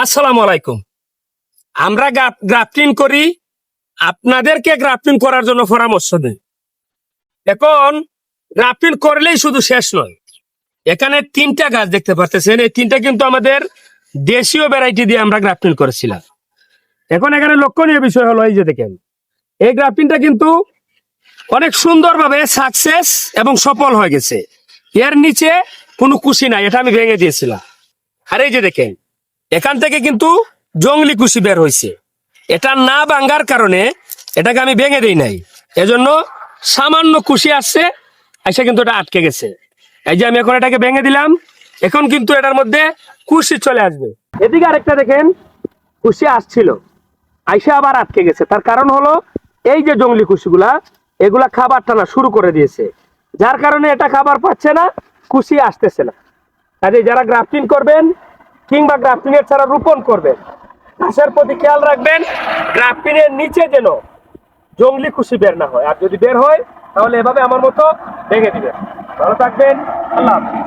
আসসালামু আলাইকুম। আমরা গ্রাফটিং করি, আপনাদেরকে গ্রাফটিং করার জন্য পরামর্শ দিই। এখন গ্রাফটিং করলেই শুধু শেষ নয়, এখানে তিনটা গাছ দেখতে পাচ্ছেন, এই তিনটা কিন্তু আমাদের দেশীয় ভ্যারাইটি দিয়ে আমরা গ্রাফটিং করেছিলাম। এখন এখানে লক্ষণীয় বিষয় হলো এই যে দেখেন, এই গ্রাফটিংটা কিন্তু অনেক সুন্দরভাবে সাকসেস এবং সফল হয়ে গেছে। এর নিচে কোনো কুশি নাই, এটা আমি ভেঙে দিয়েছিলাম। আর এই যে দেখেন, এখান থেকে কিন্তু জংলি কুশি বের হয়েছে। এটা না ভাঙার কারণে এটাকে আমি ভেঙে দিই নাই, এজন্য সামান্য কুশি আসছে, এসে কিন্তু এটা আটকে গেছে। এই যে আমি এখন এটাকে ভেঙে দিলাম, এখন কিন্তু এটার মধ্যে কুশি চলে আসবে। এদিকে আরেকটা দেখেন, কুশি আসছিল, আইসে আবার আটকে গেছে। তার কারণ হলো এই যে জংলি কুশিগুলা, এগুলা খাবার টানা শুরু করে দিয়েছে, যার কারণে এটা খাবার পাচ্ছে না, কুশি আসতেছে না। কাজে যারা গ্রাফটিং করবেন কিংবা গ্রাফটিং এর ছাড়া রোপণ করবেন, ঘাসের প্রতি খেয়াল রাখবেন, গ্রাফটিং এর নিচে যেন জংলি কুশি বের না হয়। আর যদি বের হয় তাহলে এভাবে আমার মতো ভেঙে দিবেন। ভালো থাকবেন, আল্লাহ হাফেজ।